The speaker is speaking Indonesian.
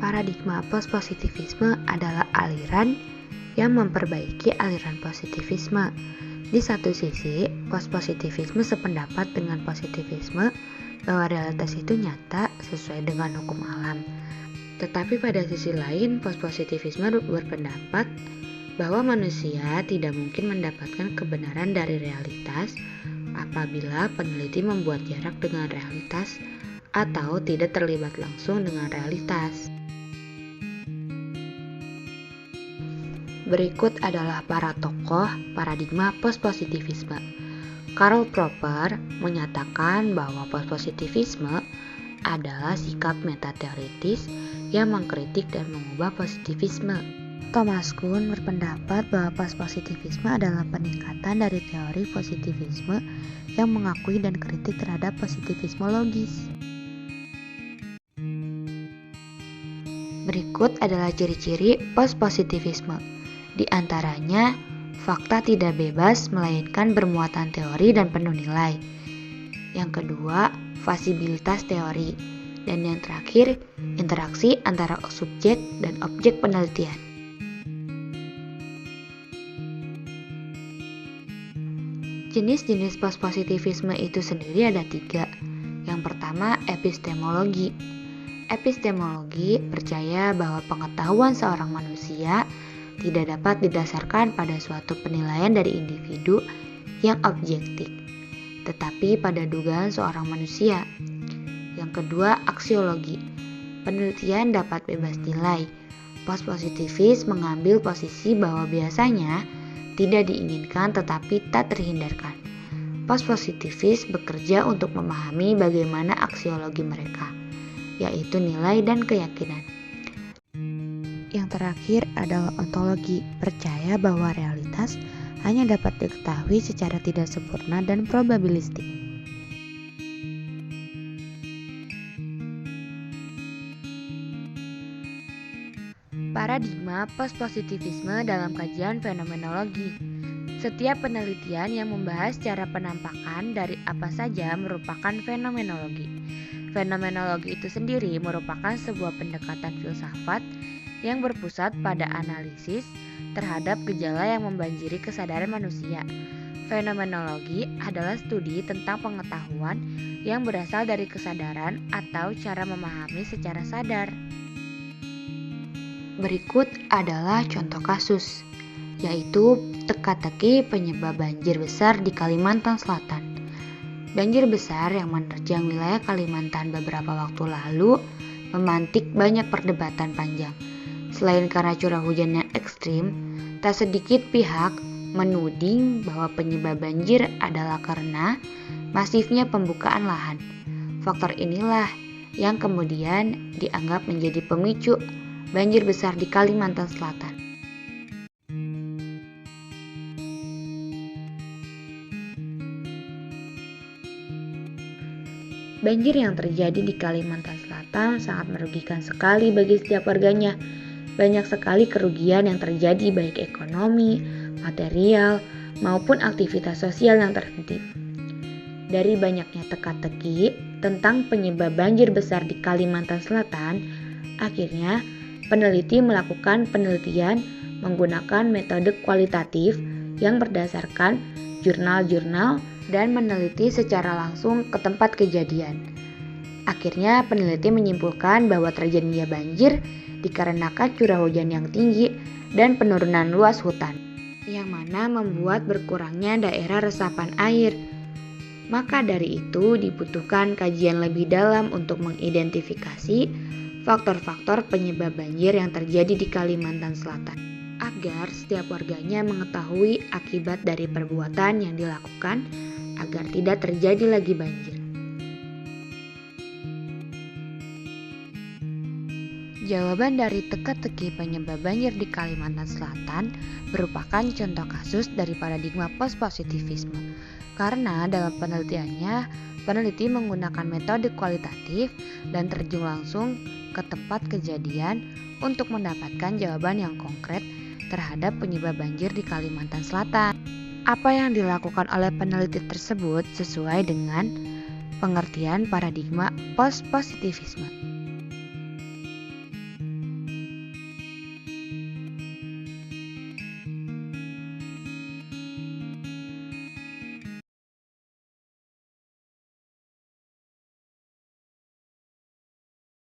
Paradigma post-positivisme adalah aliran yang memperbaiki aliran positivisme. Di satu sisi, post-positivisme sependapat dengan positivisme bahwa realitas itu nyata sesuai dengan hukum alam. Tetapi pada sisi lain, post-positivisme berpendapat bahwa manusia tidak mungkin mendapatkan kebenaran dari realitas apabila peneliti membuat jarak dengan realitas atau tidak terlibat langsung dengan realitas. Berikut adalah para tokoh paradigma post-positivisme. Karl Popper menyatakan bahwa post-positivisme adalah sikap metateoritis yang mengkritik dan mengubah positivisme. Thomas Kuhn berpendapat bahwa post-positivisme adalah peningkatan dari teori positivisme yang mengakui dan kritik terhadap positivisme logis. Berikut adalah ciri-ciri post-positivisme. Di antaranya, fakta tidak bebas melainkan bermuatan teori dan penuh nilai. Yang kedua, fasibilitas teori. Dan yang terakhir, interaksi antara subjek dan objek penelitian. Jenis-jenis post-positivisme itu sendiri ada 3. Yang pertama, epistemologi. Epistemologi percaya bahwa pengetahuan seorang manusia tidak dapat didasarkan pada suatu penilaian dari individu yang objektif, tetapi pada dugaan seorang manusia. Yang kedua, aksiologi. Penelitian dapat bebas nilai. Post-positivis mengambil posisi bahwa biasanya tidak diinginkan tetapi tak terhindarkan. Post-positivis bekerja untuk memahami bagaimana aksiologi mereka, yaitu nilai dan keyakinan. Yang terakhir adalah ontologi, percaya bahwa realitas hanya dapat diketahui secara tidak sempurna dan probabilistik. Paradigma post-positivisme dalam kajian fenomenologi. Setiap penelitian yang membahas cara penampakan dari apa saja merupakan fenomenologi. Fenomenologi itu sendiri merupakan sebuah pendekatan filsafat yang berpusat pada analisis terhadap gejala yang membanjiri kesadaran manusia. Fenomenologi adalah studi tentang pengetahuan yang berasal dari kesadaran atau cara memahami secara sadar. Berikut adalah contoh kasus, yaitu teka-teki penyebab banjir besar di Kalimantan Selatan. Banjir besar yang menerjang wilayah Kalimantan beberapa waktu lalu memantik banyak perdebatan panjang. Selain karena curah hujan yang ekstrim, tak sedikit pihak menuding bahwa penyebab banjir adalah karena masifnya pembukaan lahan. Faktor inilah yang kemudian dianggap menjadi pemicu banjir besar di Kalimantan Selatan. Banjir yang terjadi di Kalimantan Selatan sangat merugikan sekali bagi setiap warganya. Banyak sekali kerugian yang terjadi baik ekonomi, material, maupun aktivitas sosial yang terhenti. Dari banyaknya teka-teki tentang penyebab banjir besar di Kalimantan Selatan, akhirnya peneliti melakukan penelitian menggunakan metode kualitatif yang berdasarkan jurnal-jurnal dan meneliti secara langsung ke tempat kejadian. Akhirnya peneliti menyimpulkan bahwa terjadinya banjir dikarenakan curah hujan yang tinggi dan penurunan luas hutan, yang mana membuat berkurangnya daerah resapan air. Maka dari itu dibutuhkan kajian lebih dalam untuk mengidentifikasi faktor-faktor penyebab banjir yang terjadi di Kalimantan Selatan, agar setiap warganya mengetahui akibat dari perbuatan yang dilakukan agar tidak terjadi lagi banjir. Jawaban dari teka-teki penyebab banjir di Kalimantan Selatan merupakan contoh kasus dari paradigma post-positivisme. Karena dalam penelitiannya, peneliti menggunakan metode kualitatif dan terjun langsung ke tempat kejadian untuk mendapatkan jawaban yang konkret terhadap penyebab banjir di Kalimantan Selatan. Apa yang dilakukan oleh peneliti tersebut sesuai dengan pengertian paradigma post-positivisme.